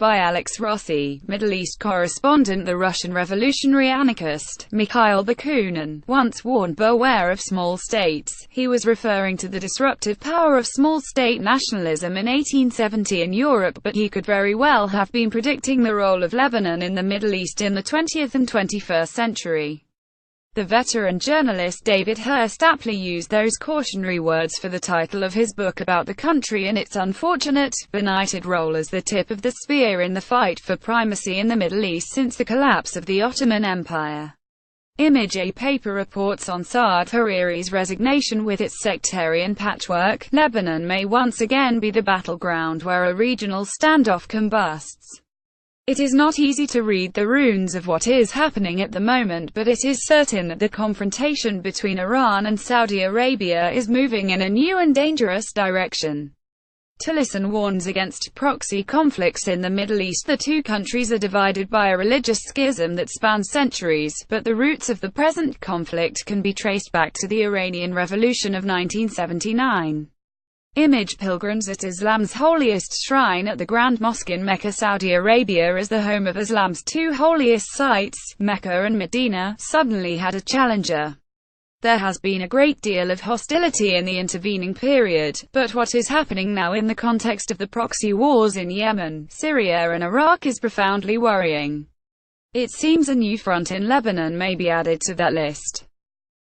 by Alex Rossi, Middle East correspondent. The Russian revolutionary anarchist, Mikhail Bakunin, once warned, "Beware of small states." He was referring to the disruptive power of small-state nationalism in 1870 in Europe, but he could very well have been predicting the role of Lebanon in the Middle East in the 20th and 21st century. The veteran journalist David Hurst aptly used those cautionary words for the title of his book about the country and its unfortunate, benighted role as the tip of the spear in the fight for primacy in the Middle East since the collapse of the Ottoman Empire. Image. A paper reports on Saad Hariri's resignation. With its sectarian patchwork, Lebanon may once again be the battleground where a regional standoff combusts. It is not easy to read the runes of what is happening at the moment, but it is certain that the confrontation between Iran and Saudi Arabia is moving in a new and dangerous direction. Tillerson warns against proxy conflicts in the Middle East. The two countries are divided by a religious schism that spans centuries, but the roots of the present conflict can be traced back to the Iranian Revolution of 1979. Image. Pilgrims at Islam's holiest shrine at the Grand Mosque in Mecca. Saudi Arabia, as the home of Islam's two holiest sites, Mecca and Medina, suddenly had a challenger. There has been a great deal of hostility in the intervening period, but what is happening now in the context of the proxy wars in Yemen, Syria and Iraq is profoundly worrying. It seems a new front in Lebanon may be added to that list.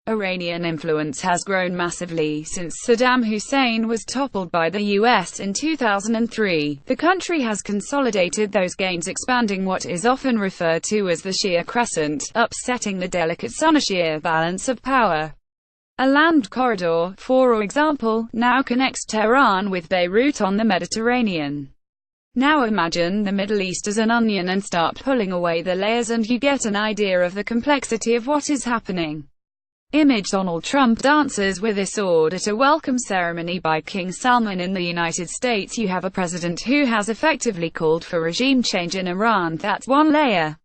Iranian influence has grown massively since Saddam Hussein was toppled by the US in 2003. The country has consolidated those gains, expanding what is often referred to as the Shia crescent, upsetting the delicate Sunni-Shia balance of power. A land corridor, for example, now connects Tehran with Beirut on the Mediterranean. Now imagine the Middle East as an onion and start pulling away the layers and you get an idea of the complexity of what is happening. Image. Donald Trump dances with a sword at a welcome ceremony by King Salman in the United States. You have a president who has effectively called for regime change in Iran. That's one layer.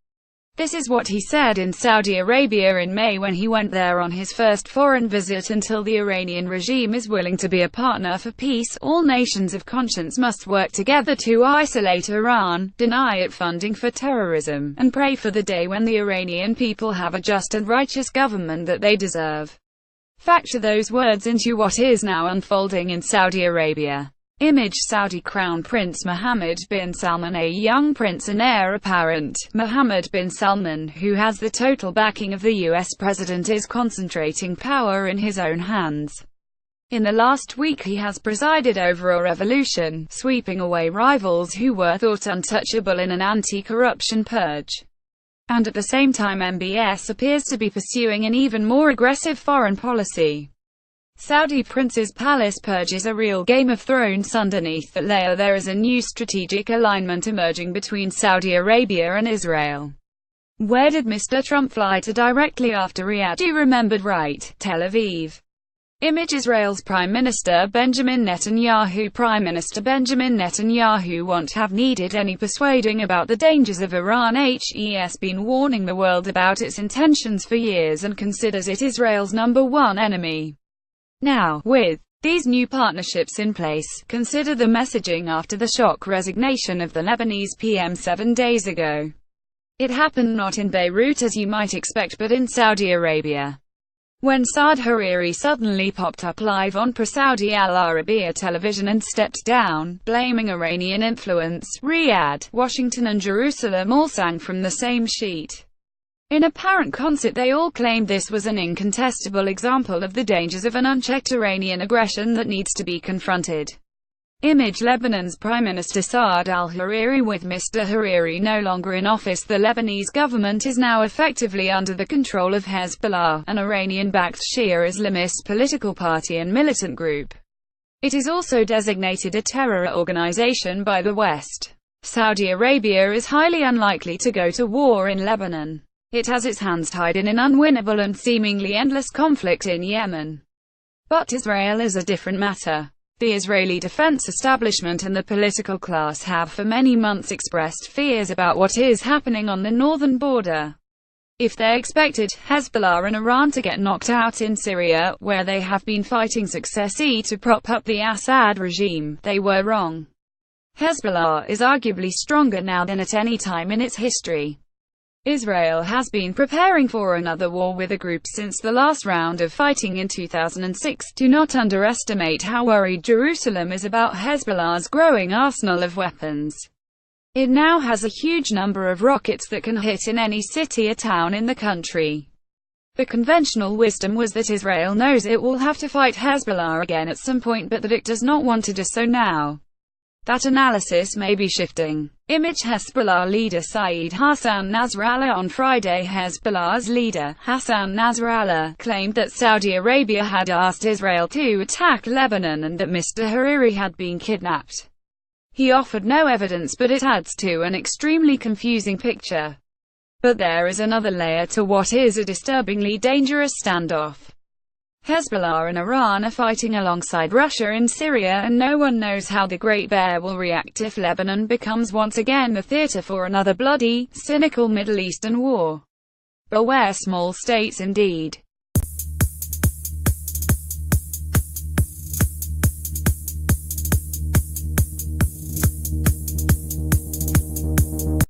This is what he said in Saudi Arabia in May when he went there on his first foreign visit. Until the Iranian regime is willing to be a partner for peace, all nations of conscience must work together to isolate Iran, deny it funding for terrorism, and pray for the day when the Iranian people have a just and righteous government that they deserve. Factor those words into what is now unfolding in Saudi Arabia. Image. Saudi Crown Prince Mohammed bin Salman. A young prince and heir apparent, Mohammed bin Salman, who has the total backing of the US president, is concentrating power in his own hands. In the last week he has presided over a revolution, sweeping away rivals who were thought untouchable in an anti-corruption purge. And at the same time MBS appears to be pursuing an even more aggressive foreign policy. Saudi Prince's palace purge is a real Game of Thrones. Underneath that layer there is a new strategic alignment emerging between Saudi Arabia and Israel. Where did Mr. Trump fly to directly after Riyadh? You remembered right, Tel Aviv. Image. Israel's Prime Minister Benjamin Netanyahu. Prime Minister Benjamin Netanyahu won't have needed any persuading about the dangers of Iran. He has been warning the world about its intentions for years and considers it Israel's #1 enemy. Now, with these new partnerships in place, consider the messaging after the shock resignation of the Lebanese PM 7 days ago. It happened not in Beirut as you might expect, but in Saudi Arabia. When Saad Hariri suddenly popped up live on pro-Saudi Al Arabiya television and stepped down, blaming Iranian influence, Riyadh, Washington and Jerusalem all sang from the same sheet. In apparent concert they all claimed this was an incontestable example of the dangers of an unchecked Iranian aggression that needs to be confronted. Image. Lebanon's Prime Minister Saad al-Hariri. With Mr. Hariri no longer in office, the Lebanese government is now effectively under the control of Hezbollah, an Iranian-backed Shia Islamist political party and militant group. It is also designated a terror organization by the West. Saudi Arabia is highly unlikely to go to war in Lebanon. It has its hands tied in an unwinnable and seemingly endless conflict in Yemen. But Israel is a different matter. The Israeli defense establishment and the political class have for many months expressed fears about what is happening on the northern border. If they expected Hezbollah and Iran to get knocked out in Syria, where they have been fighting successfully to prop up the Assad regime, they were wrong. Hezbollah is arguably stronger now than at any time in its history. Israel has been preparing for another war with the group since the last round of fighting in 2006. Do not underestimate how worried Jerusalem is about Hezbollah's growing arsenal of weapons. It now has a huge number of rockets that can hit in any city or town in the country. The conventional wisdom was that Israel knows it will have to fight Hezbollah again at some point, but that it does not want to do so now. That analysis may be shifting. Image Hezbollah leader Saeed Hassan Nasrallah. On Friday, Hezbollah's leader, Hassan Nasrallah, claimed that Saudi Arabia had asked Israel to attack Lebanon and that Mr. Hariri had been kidnapped. He offered no evidence, but it adds to an extremely confusing picture. But there is another layer to what is a disturbingly dangerous standoff. Hezbollah and Iran are fighting alongside Russia in Syria, and no one knows how the Great Bear will react if Lebanon becomes once again the theater for another bloody, cynical Middle Eastern war. Beware small states indeed.